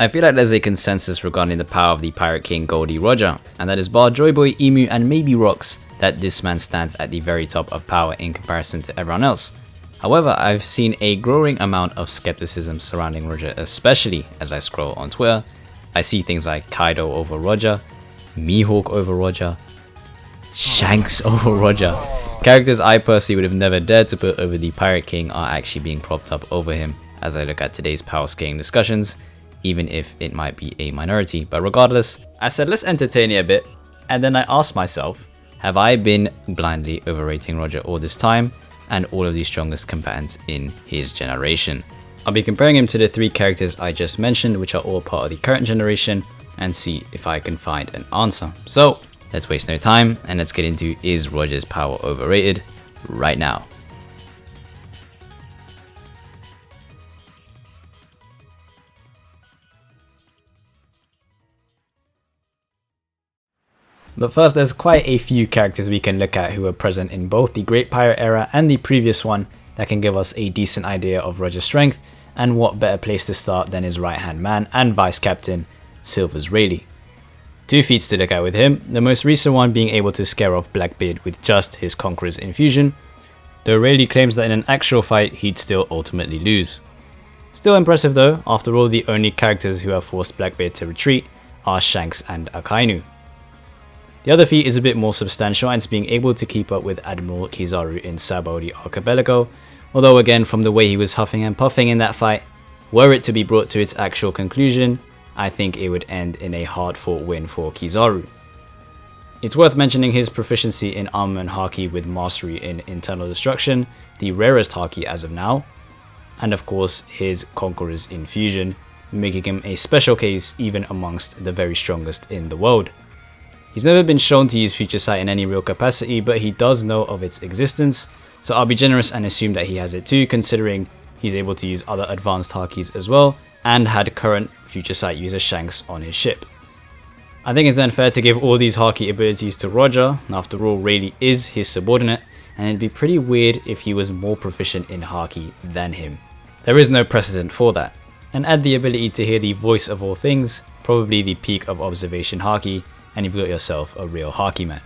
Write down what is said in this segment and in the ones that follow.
I feel like there's a consensus regarding the power of the Pirate King Goldie Roger, and that is bar Joy Boy, Emu and maybe Rocks, that this man stands at the very top of power in comparison to everyone else. However, I've seen a growing amount of skepticism surrounding Roger, especially as I scroll on Twitter. I see things like Kaido over Roger, Mihawk over Roger, Shanks over Roger. Characters I personally would have never dared to put over the Pirate King are actually being propped up over him as I look at today's power scaling discussions, even if it might be a minority. But regardless, I said let's entertain it a bit, and then I asked myself, have I been blindly overrating Roger all this time and all of the strongest combatants in his generation? I'll be comparing him to the 3 characters I just mentioned, which are all part of the current generation, and see if I can find an answer. So let's waste no time and let's get into is Roger's power overrated right now. But first, there's quite a few characters we can look at who were present in both the Great Pirate era and the previous one that can give us a decent idea of Roger's strength, and what better place to start than his right hand man and vice captain, Silver's Rayleigh. 2 feats to look at with him, the most recent one being able to scare off Blackbeard with just his Conqueror's infusion, though Rayleigh claims that in an actual fight he'd still ultimately lose. Still impressive though, after all the only characters who have forced Blackbeard to retreat are Shanks and Akainu. The other feat is a bit more substantial, and it's being able to keep up with Admiral Kizaru in Sabaody Archipelago, although again from the way he was huffing and puffing in that fight, were it to be brought to its actual conclusion, I think it would end in a hard fought win for Kizaru. It's worth mentioning his proficiency in armament haki with mastery in internal destruction, the rarest haki as of now, and of course his Conqueror's infusion, making him a special case even amongst the very strongest in the world. He's never been shown to use Future Sight in any real capacity, but he does know of its existence, so I'll be generous and assume that he has it too, considering he's able to use other advanced hakis as well, and had current Future Sight user Shanks on his ship. I think it's then fair to give all these haki abilities to Roger. After all, Rayleigh is his subordinate, and it'd be pretty weird if he was more proficient in haki than him. There is no precedent for that. And add the ability to hear the voice of all things, probably the peak of observation haki, and you've got yourself a real haki man.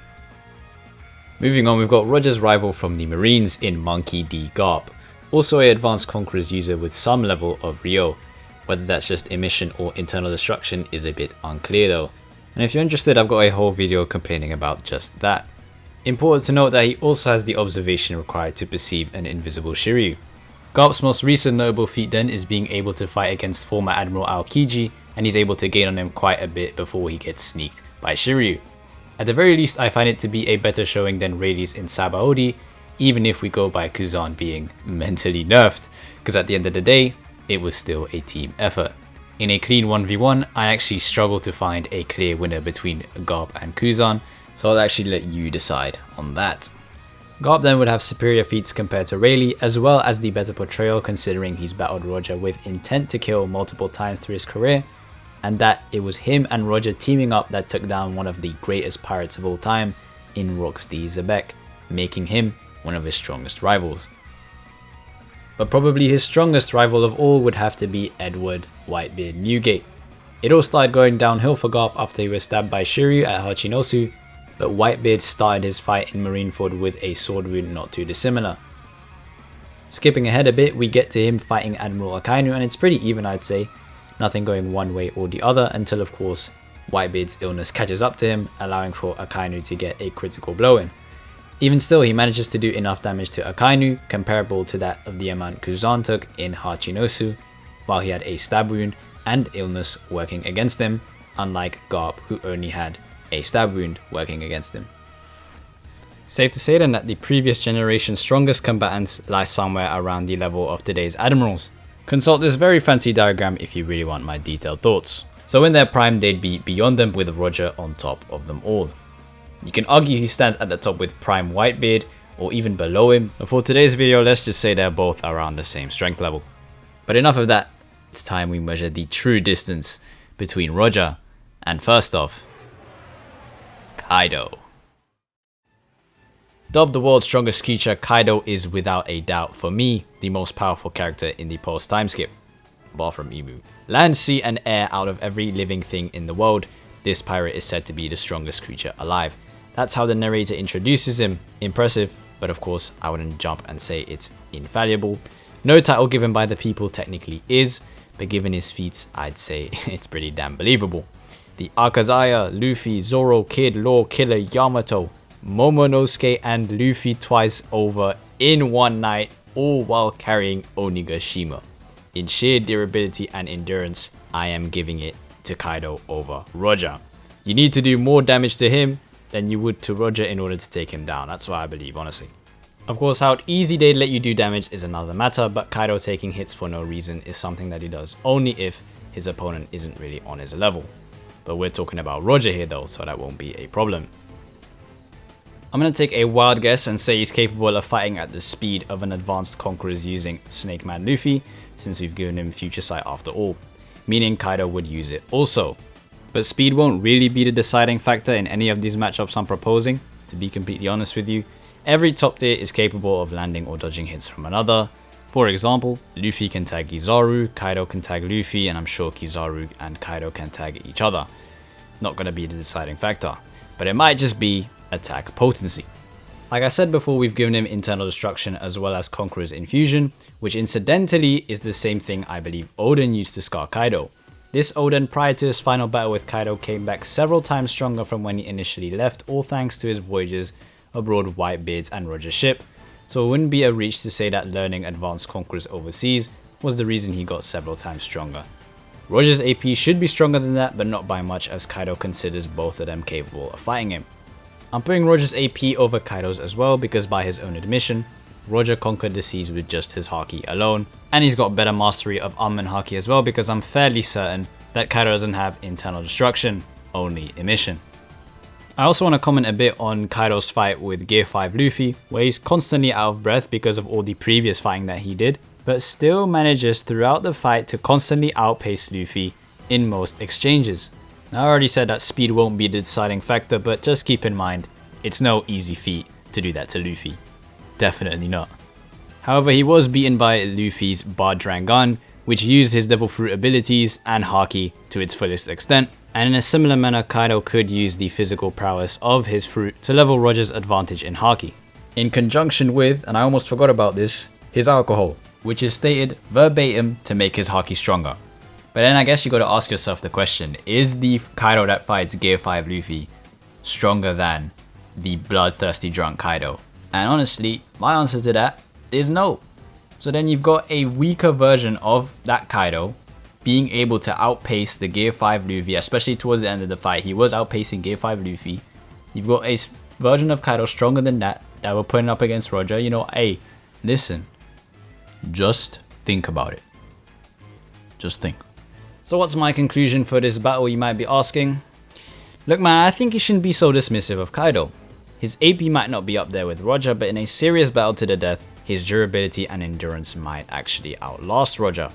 Moving on, we've got Roger's rival from the Marines in Monkey D. Garp, also a advanced Conqueror's user with some level of Ryo. Whether that's just emission or internal destruction is a bit unclear though, and if you're interested, I've got a whole video complaining about just that. Important to note that he also has the observation required to perceive an invisible Shiryu. Garp's most recent notable feat then is being able to fight against former Admiral Aokiji, and he's able to gain on him quite a bit before he gets sneaked by Shiryu. At the very least, I find it to be a better showing than Rayleigh's in Sabaody, even if we go by Kuzan being mentally nerfed, because at the end of the day, it was still a team effort. In a clean 1v1, I actually struggle to find a clear winner between Garp and Kuzan, so I'll actually let you decide on that. Garp then would have superior feats compared to Rayleigh, as well as the better portrayal considering he's battled Roger with intent to kill multiple times through his career, and that it was him and Roger teaming up that took down one of the greatest pirates of all time in Rox D. Zebek, making him one of his strongest rivals. But probably his strongest rival of all would have to be Edward Whitebeard Newgate. It all started going downhill for Garp after he was stabbed by Shiryu at Hachinosu, but Whitebeard started his fight in Marineford with a sword wound not too dissimilar. Skipping ahead a bit, we get to him fighting Admiral Akainu, and it's pretty even, I'd say. Nothing going one way or the other until of course Whitebeard's illness catches up to him, allowing for Akainu to get a critical blow in. Even still, he manages to do enough damage to Akainu comparable to that of the amount Kuzan took in Hachinosu, while he had a stab wound and illness working against him, unlike Garp who only had a stab wound working against him. Safe to say then that the previous generation's strongest combatants lie somewhere around the level of today's admirals. Consult this very fancy diagram if you really want my detailed thoughts. So in their prime, they'd be beyond them with Roger on top of them all. You can argue he stands at the top with prime Whitebeard or even below him, but for today's video let's just say they're both around the same strength level. But enough of that, it's time we measure the true distance between Roger and, first off, Kaido. Dubbed the world's strongest creature, Kaido is without a doubt, for me, the most powerful character in the post time skip. bar from Emu. Land, sea, and air out of every living thing in the world, this pirate is said to be the strongest creature alive. That's how the narrator introduces him. Impressive, but of course I wouldn't jump and say it's infallible. No title given by the people technically is, but given his feats, I'd say it's pretty damn believable. The Akazaya, Luffy, Zoro, Kid, Law, Killer, Yamato, Momonosuke, and Luffy twice over in one night, all while carrying Onigashima. In sheer durability and endurance, I am giving it to Kaido over Roger. You need to do more damage to him than you would to Roger in order to take him down. That's what I believe, honestly. Of course, how easy they'd let you do damage is another matter, but Kaido taking hits for no reason is something that he does only if his opponent isn't really on his level. But we're talking about Roger here though, so that won't be a problem. I'm going to take a wild guess and say he's capable of fighting at the speed of an advanced conquerors using Snake Man Luffy, since we've given him Future Sight after all, meaning Kaido would use it also. But speed won't really be the deciding factor in any of these matchups I'm proposing, to be completely honest with you. Every top tier is capable of landing or dodging hits from another. For example, Luffy can tag Kizaru, Kaido can tag Luffy, and I'm sure Kizaru and Kaido can tag each other. Not going to be the deciding factor, but it might just be attack potency. Like I said before, we've given him Internal Destruction as well as Conqueror's Infusion, which incidentally is the same thing I believe Oden used to scar Kaido. This Oden prior to his final battle with Kaido came back several times stronger from when he initially left, all thanks to his voyages aboard Whitebeard's and Roger's ship, so it wouldn't be a reach to say that learning Advanced Conquerors overseas was the reason he got several times stronger. Roger's AP should be stronger than that, but not by much, as Kaido considers both of them capable of fighting him. I'm putting Roger's AP over Kaido's as well because by his own admission, Roger conquered the seas with just his Haki alone, and he's got better mastery of unmanned Haki as well because I'm fairly certain that Kaido doesn't have Internal Destruction, only Emission. I also want to comment a bit on Kaido's fight with Gear 5 Luffy, where he's constantly out of breath because of all the previous fighting that he did, but still manages throughout the fight to constantly outpace Luffy in most exchanges. Now, I already said that speed won't be the deciding factor, but just keep in mind, it's no easy feat to do that to Luffy. Definitely not. However, he was beaten by Luffy's Bardrangan, which used his Devil Fruit abilities and Haki to its fullest extent, and in a similar manner Kaido could use the physical prowess of his fruit to level Roger's advantage in Haki. In conjunction with, and I almost forgot about this, his alcohol, which is stated verbatim to make his Haki stronger. But then I guess you gotta ask yourself the question, is the Kaido that fights Gear 5 Luffy stronger than the bloodthirsty drunk Kaido? And honestly, my answer to that is no. So then you've got a weaker version of that Kaido being able to outpace the Gear 5 Luffy, especially towards the end of the fight. He was outpacing Gear 5 Luffy. You've got a version of Kaido stronger than that we're putting up against Roger. You know, hey, listen, just think about it. Just think. So what's my conclusion for this battle, you might be asking? Look man, I think you shouldn't be so dismissive of Kaido. His AP might not be up there with Roger, but in a serious battle to the death, his durability and endurance might actually outlast Roger.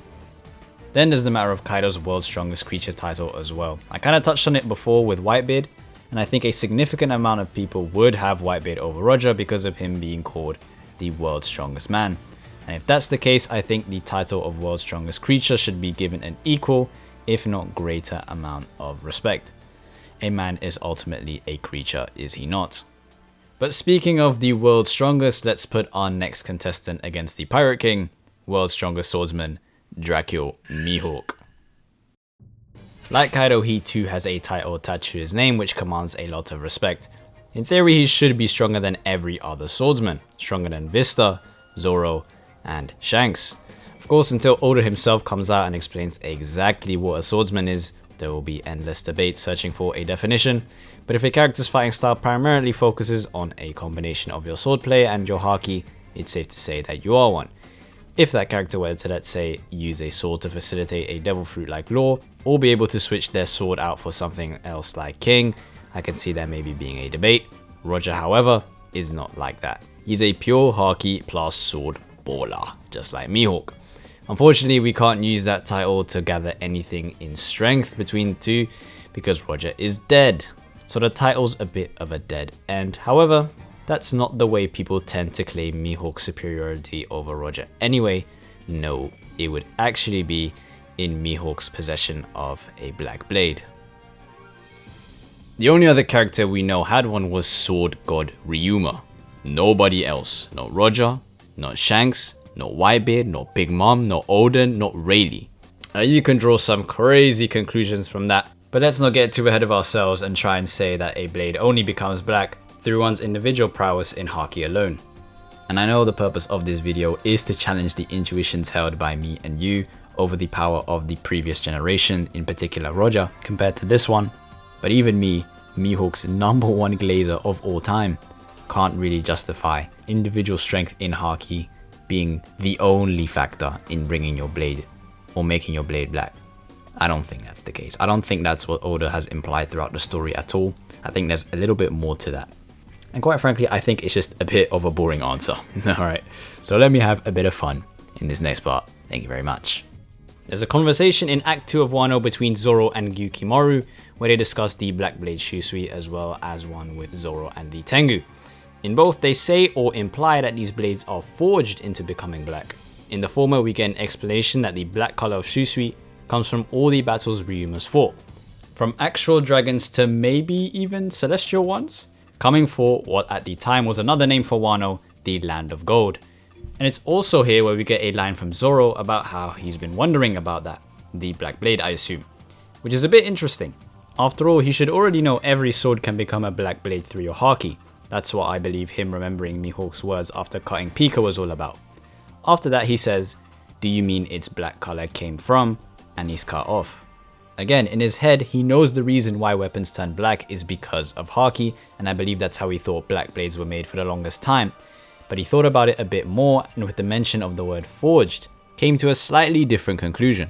Then there's the matter of Kaido's World's Strongest Creature title as well. I kind of touched on it before with Whitebeard, and I think a significant amount of people would have Whitebeard over Roger because of him being called the World's Strongest Man. And if that's the case, I think the title of World's Strongest Creature should be given an equal, if not greater amount of respect. A man is ultimately a creature, is he not? But speaking of the World's Strongest, let's put our next contestant against the Pirate King, World's Strongest Swordsman, Dracul Mihawk. Like Kaido, he too has a title attached to his name which commands a lot of respect. In theory, he should be stronger than every other swordsman, stronger than Vista, Zoro, and Shanks. Of course, until Oda himself comes out and explains exactly what a swordsman is, there will be endless debate searching for a definition, but if a character's fighting style primarily focuses on a combination of your swordplay and your Haki, it's safe to say that you are one. If that character were to, let's say, use a sword to facilitate a devil fruit like Law, or be able to switch their sword out for something else like King, I can see there maybe being a debate. Roger, however, is not like that. He's a pure Haki plus sword baller, just like Mihawk. Unfortunately, we can't use that title to gather anything in strength between the two because Roger is dead. So the title's a bit of a dead end. However, that's not the way people tend to claim Mihawk's superiority over Roger anyway. No, it would actually be in Mihawk's possession of a black blade. The only other character we know had one was Sword God Ryuma. Nobody else. Not Roger, not Shanks, not Whitebeard, not Big Mom, not Odin, not Rayleigh. You can draw some crazy conclusions from that, but let's not get too ahead of ourselves and try and say that a blade only becomes black through one's individual prowess in Haki alone. And I know the purpose of this video is to challenge the intuitions held by me and you over the power of the previous generation, in particular Roger, compared to this one. But even me, Mihawk's #1 glazer of all time, can't really justify individual strength in Haki being the only factor in bringing your blade or making your blade black. I don't think that's the case. I don't think that's what Oda has implied throughout the story at all. I think there's a little bit more to that. And quite frankly, I think it's just a bit of a boring answer. Alright, so let me have a bit of fun in this next part. Thank you very much. There's a conversation in Act 2 of Wano between Zoro and Gyukimaru, where they discuss the Black Blade Shisui as well as one with Zoro and the Tengu. In both, they say or imply that these blades are forged into becoming black. In the former, we get an explanation that the black color of Shisui comes from all the battles Ryuma's fought, from actual dragons to maybe even celestial ones, coming for what at the time was another name for Wano, the Land of Gold. And it's also here where we get a line from Zoro about how he's been wondering about that, the Black Blade I assume, which is a bit interesting. After all, he should already know every sword can become a Black Blade through your Haki. That's what I believe him remembering Mihawk's words after cutting Pika was all about. After that he says, "Do you mean its black color came from?" and he's cut off. Again, in his head, he knows the reason why weapons turn black is because of Haki, and I believe that's how he thought black blades were made for the longest time. But he thought about it a bit more, and with the mention of the word forged, came to a slightly different conclusion.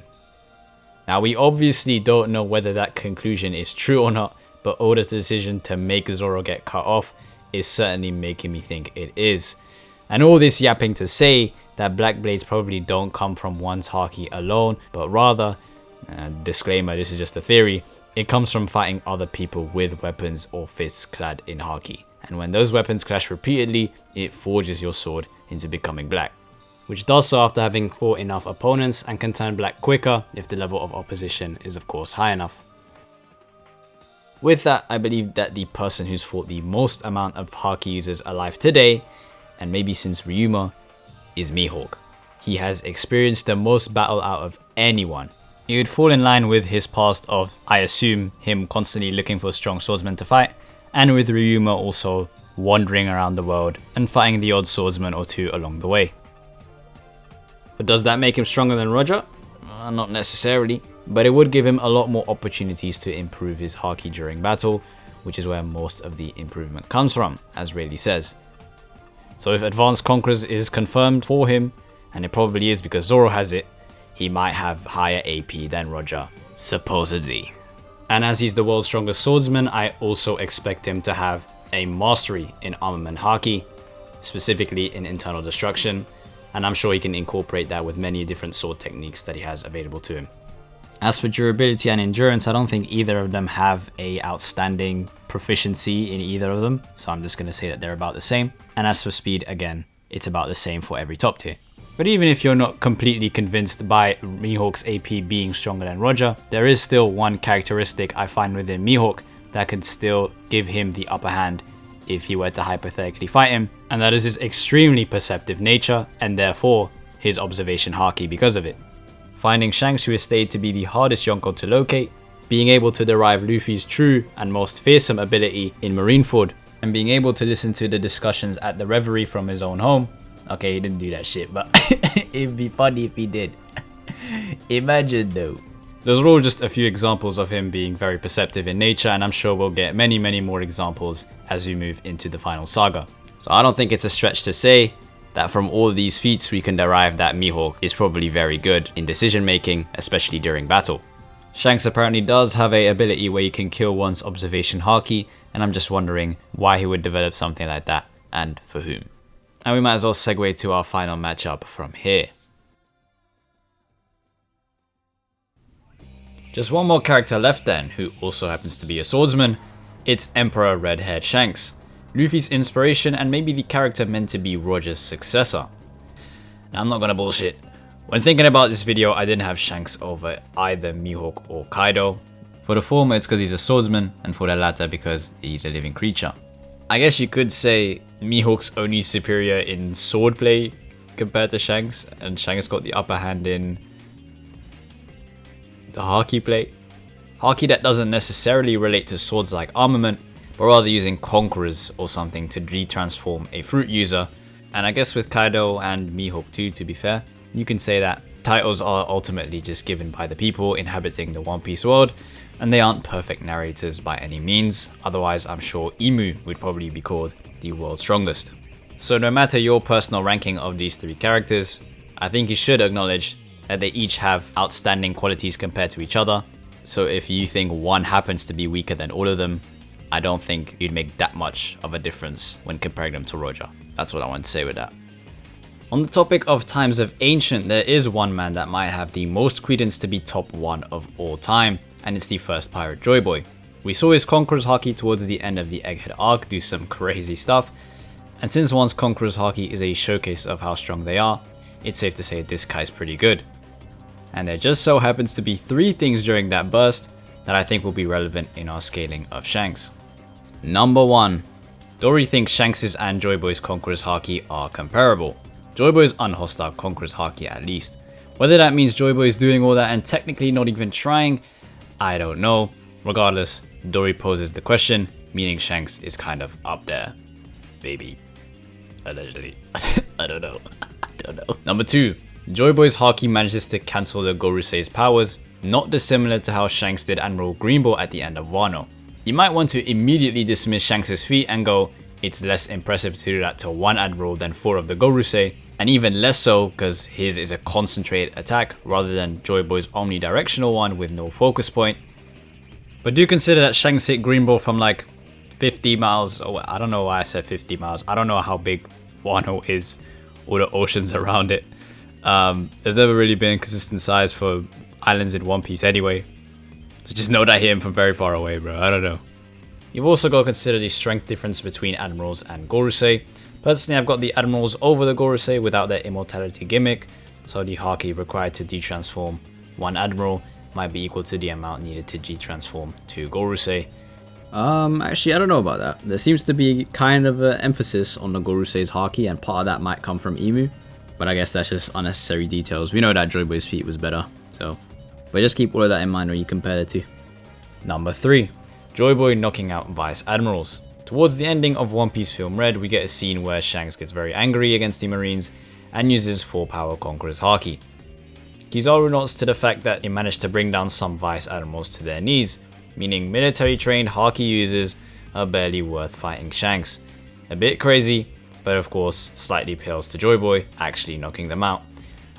Now we obviously don't know whether that conclusion is true or not, but Oda's decision to make Zoro get cut off is certainly making me think it is. And all this yapping to say that black blades probably don't come from one's Haki alone, but rather, disclaimer, this is just a theory, it comes from fighting other people with weapons or fists clad in Haki. And when those weapons clash repeatedly, it forges your sword into becoming black, which does so after having fought enough opponents and can turn black quicker if the level of opposition is of course high enough. With that, I believe that the person who's fought the most amount of Haki users alive today, and maybe since Ryuma, is Mihawk. He has experienced the most battle out of anyone. It would fall in line with his past of, I assume, him constantly looking for strong swordsmen to fight, and with Ryuma also wandering around the world and fighting the odd swordsman or two along the way. But does that make him stronger than Roger? Not necessarily, but it would give him a lot more opportunities to improve his Haki during battle, which is where most of the improvement comes from, as Rayleigh says. So if Advanced Conquerors is confirmed for him, and it probably is because Zoro has it, he might have higher AP than Roger, supposedly. And as he's the world's strongest swordsman, I also expect him to have a mastery in armament Haki, specifically in internal destruction, and I'm sure he can incorporate that with many different sword techniques that he has available to him. As for durability and endurance, I don't think either of them have a outstanding proficiency in either of them, so I'm just going to say that they're about the same. And as for speed, again, it's about the same for every top tier. But even if you're not completely convinced by Mihawk's AP being stronger than Roger, there is still one characteristic I find within Mihawk that could still give him the upper hand if he were to hypothetically fight him, and that is his extremely perceptive nature, and therefore his observation Haki because of it. Finding Shanks, who is stated to be the hardest Yonko to locate, being able to derive Luffy's true and most fearsome ability in Marineford, and being able to listen to the discussions at the Reverie from his own home. Okay, he didn't do that shit, but it'd be funny if he did. Imagine though. Those are all just a few examples of him being very perceptive in nature, and I'm sure we'll get many more examples as we move into the final saga. So I don't think it's a stretch to say that from all these feats we can derive that Mihawk is probably very good in decision making, especially during battle. Shanks apparently does have a ability where he can kill one's observation Haki, and I'm just wondering why he would develop something like that, and for whom. And we might as well segue to our final matchup from here. Just one more character left then, who also happens to be a swordsman. It's Emperor Red-Haired Shanks, Luffy's inspiration and maybe the character meant to be Roger's successor. Now I'm not gonna bullshit, When thinking about this video, I didn't have Shanks over either Mihawk or Kaido. For the former, it's because he's a swordsman, and for the latter, because he's a living creature. I guess you could say Mihawk's only superior in swordplay compared to Shanks, and Shanks got the upper hand in the Haki play. Haki that doesn't necessarily relate to swords like armament, but rather using conquerors or something to retransform a fruit user. And I guess with Kaido and Mihawk too, to be fair, you can say that titles are ultimately just given by the people inhabiting the One Piece world, and they aren't perfect narrators by any means. Otherwise, I'm sure Emu would probably be called the world's strongest. So no matter your personal ranking of these three characters, I think you should acknowledge that they each have outstanding qualities compared to each other. So if you think one happens to be weaker than all of them, I don't think you'd make that much of a difference when comparing them to Roger. That's what I want to say with that. On the topic of times of ancient, there is one man that might have the most credence to be top 1 of all time, and it's the first pirate Joy Boy. We saw his Conqueror's Haki towards the end of the Egghead arc do some crazy stuff, and since one's Conqueror's Haki is a showcase of how strong they are, it's safe to say this guy's pretty good. And there just so happens to be 3 things during that burst that I think will be relevant in our scaling of Shanks. Number 1. Dory thinks Shanks' and Joy Boy's Conqueror's Haki are comparable. Joy Boy's unhostile Conqueror's Haki at least. Whether that means Joy Boy is doing all that and technically not even trying, I don't know. Regardless, Dory poses the question, meaning Shanks is kind of up there. Baby. Allegedly. I don't know. I don't know. Number 2. Joy Boy's Haki manages to cancel the Gorosei's powers, not dissimilar to how Shanks did Admiral Greenbow at the end of Wano. You might want to immediately dismiss Shanks' feat and go, it's less impressive to do that to one Admiral than 4 of the Gorosei, and even less so because his is a concentrated attack rather than Joy Boy's omnidirectional one with no focus point. But do consider that Shanks hit Greenbow from like 50 miles, oh, I don't know why I said 50 miles, I don't know how big Wano is or the oceans around it. There's never really been a consistent size for islands in One Piece anyway. So just know that I hit him from very far away, bro. I don't know. You've also got to consider the strength difference between Admirals and Gorosei. Personally, I've got the Admirals over the Gorosei without their immortality gimmick. So the Haki required to detransform one Admiral might be equal to the amount needed to detransform 2 Gorosei. Actually, I don't know about that. There seems to be kind of an emphasis on the Gorosei's Haki, and part of that might come from Emu. But I guess that's just unnecessary details. We know that Joy Boy's feat was better, so. But just keep all of that in mind when you compare the two. Number 3. Joy Boy knocking out Vice Admirals. Towards the ending of One Piece Film Red, we get a scene where Shanks gets very angry against the Marines and uses 4 power Conqueror's Haki. Kizaru nods to the fact that he managed to bring down some Vice Admirals to their knees, meaning military trained Haki users are barely worth fighting Shanks. A bit crazy, but of course slightly pales to Joy Boy actually knocking them out.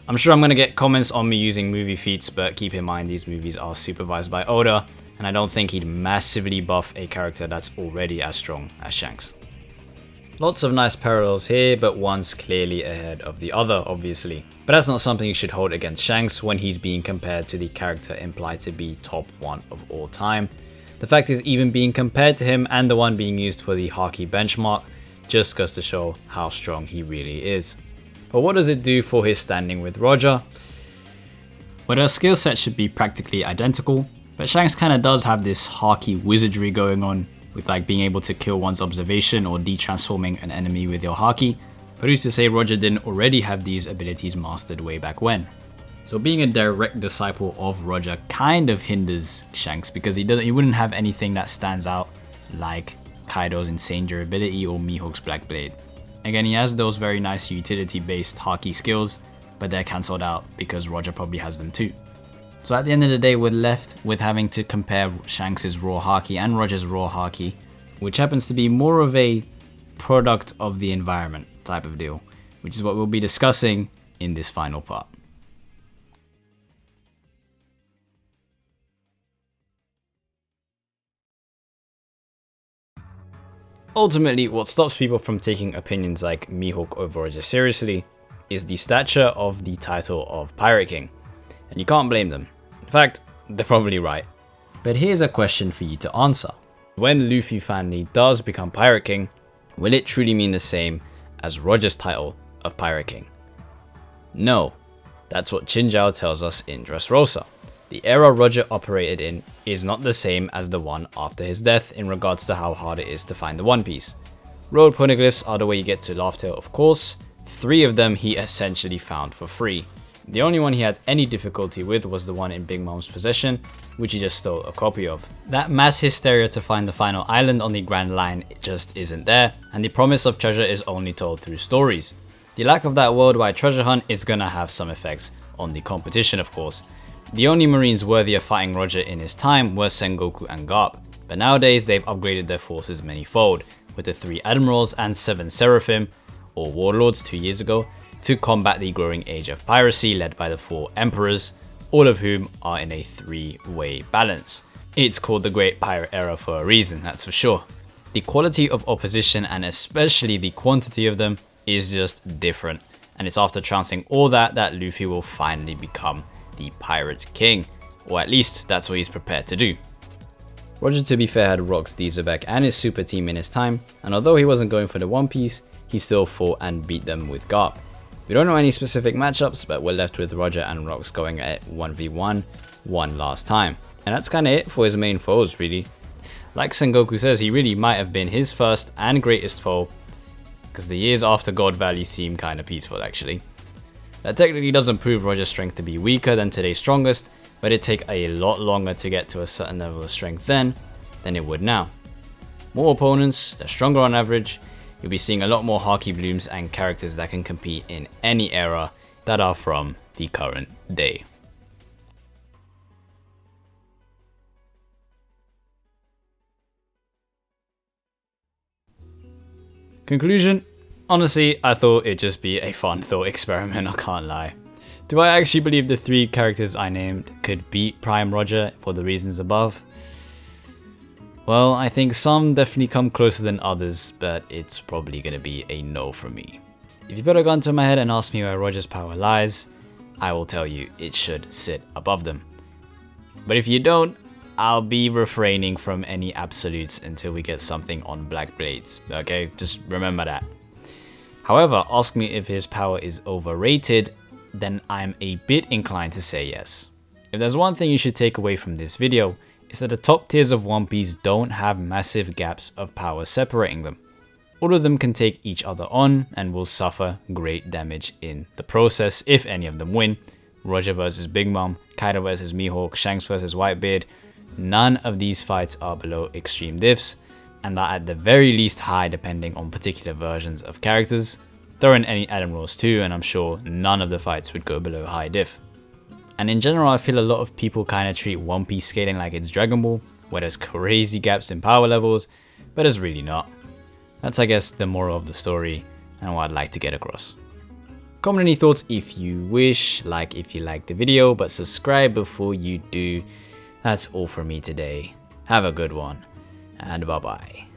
I'm sure I'm going to get comments on me using movie feats, but keep in mind these movies are supervised by Oda, and I don't think he'd massively buff a character that's already as strong as Shanks. Lots of nice parallels here, but one's clearly ahead of the other, obviously. But that's not something you should hold against Shanks when he's being compared to the character implied to be top 1 of all time. The fact is, even being compared to him and the one being used for the Haki benchmark just goes to show how strong he really is. But what does it do for his standing with Roger? Well, their skill set should be practically identical, but Shanks kinda does have this Haki wizardry going on, with like being able to kill one's observation or detransforming an enemy with your Haki. But who's to say Roger didn't already have these abilities mastered way back when? So being a direct disciple of Roger kind of hinders Shanks because he wouldn't have anything that stands out like Kaido's insane durability or Mihawk's Black Blade. Again, he has those very nice utility-based Haki skills, but they're cancelled out because Roger probably has them too. So at the end of the day, we're left with having to compare Shanks' raw Haki and Roger's raw Haki, which happens to be more of a product of the environment type of deal, which is what we'll be discussing in this final part. Ultimately, what stops people from taking opinions like Mihawk over Roger seriously is the stature of the title of Pirate King, and you can't blame them. In fact, they're probably right. But here's a question for you to answer. When Luffy finally does become Pirate King, will it truly mean the same as Roger's title of Pirate King? No, That's what Chinjiao tells us in Dressrosa. The era Roger operated in is not the same as the one after his death in regards to how hard it is to find the One Piece. Road poneglyphs are the way you get to Laugh Tale, of course. 3 of them he essentially found for free. The only one he had any difficulty with was the one in Big Mom's possession, which he just stole a copy of. That mass hysteria to find the final island on the Grand Line just isn't there, and the promise of treasure is only told through stories. The lack of that worldwide treasure hunt is gonna have some effects on the competition, of course. The only marines worthy of fighting Roger in his time were Sengoku and Garp, but nowadays they've upgraded their forces many-fold, with the 3 admirals and 7 seraphim, or warlords 2 years ago, to combat the growing age of piracy led by the 4 emperors, all of whom are in a 3-way balance. It's called the Great Pirate Era for a reason, that's for sure. The quality of opposition, and especially the quantity of them, is just different, and it's after trouncing all that Luffy will finally become the Pirate King, or at least that's what he's prepared to do. Roger, to be fair, had Rox, Dieselbeck and his super team in his time, and although he wasn't going for the One Piece, he still fought and beat them with Garp. We don't know any specific matchups, but we're left with Roger and Rox going at 1v1 one last time. And that's kinda it for his main foes, really. Like Sengoku says, he really might have been his first and greatest foe, because the years after God Valley seem kinda peaceful actually. That technically doesn't prove Roger's strength to be weaker than today's strongest, but it'd take a lot longer to get to a certain level of strength then than it would now. More opponents, they're stronger on average. You'll be seeing a lot more Haki Blooms and characters that can compete in any era that are from the current day. Conclusion? Honestly, I thought it'd just be a fun thought experiment, I can't lie. Do I actually believe the 3 characters I named could beat Prime Roger for the reasons above? Well, I think some definitely come closer than others, but it's probably gonna be a no from me. If you put a gun to my head and ask me where Roger's power lies, I will tell you it should sit above them. But if you don't, I'll be refraining from any absolutes until we get something on Black Blades, okay? Just remember that. However, ask me if his power is overrated, then I'm a bit inclined to say yes. If there's one thing you should take away from this video, is that the top tiers of One Piece don't have massive gaps of power separating them. All of them can take each other on and will suffer great damage in the process if any of them win. Roger versus Big Mom, Kaido versus Mihawk, Shanks versus Whitebeard, none of these fights are below extreme diffs, and are at the very least high depending on particular versions of characters. Throw in any admirals too, and I'm sure none of the fights would go below high diff. And in general, I feel a lot of people kind of treat One Piece scaling like it's Dragon Ball, where there's crazy gaps in power levels, but it's really not. That's, I guess, the moral of the story and what I'd like to get across. Comment any thoughts if you wish, like if you liked the video, but subscribe before you do. That's all from me today. Have a good one, and bye bye.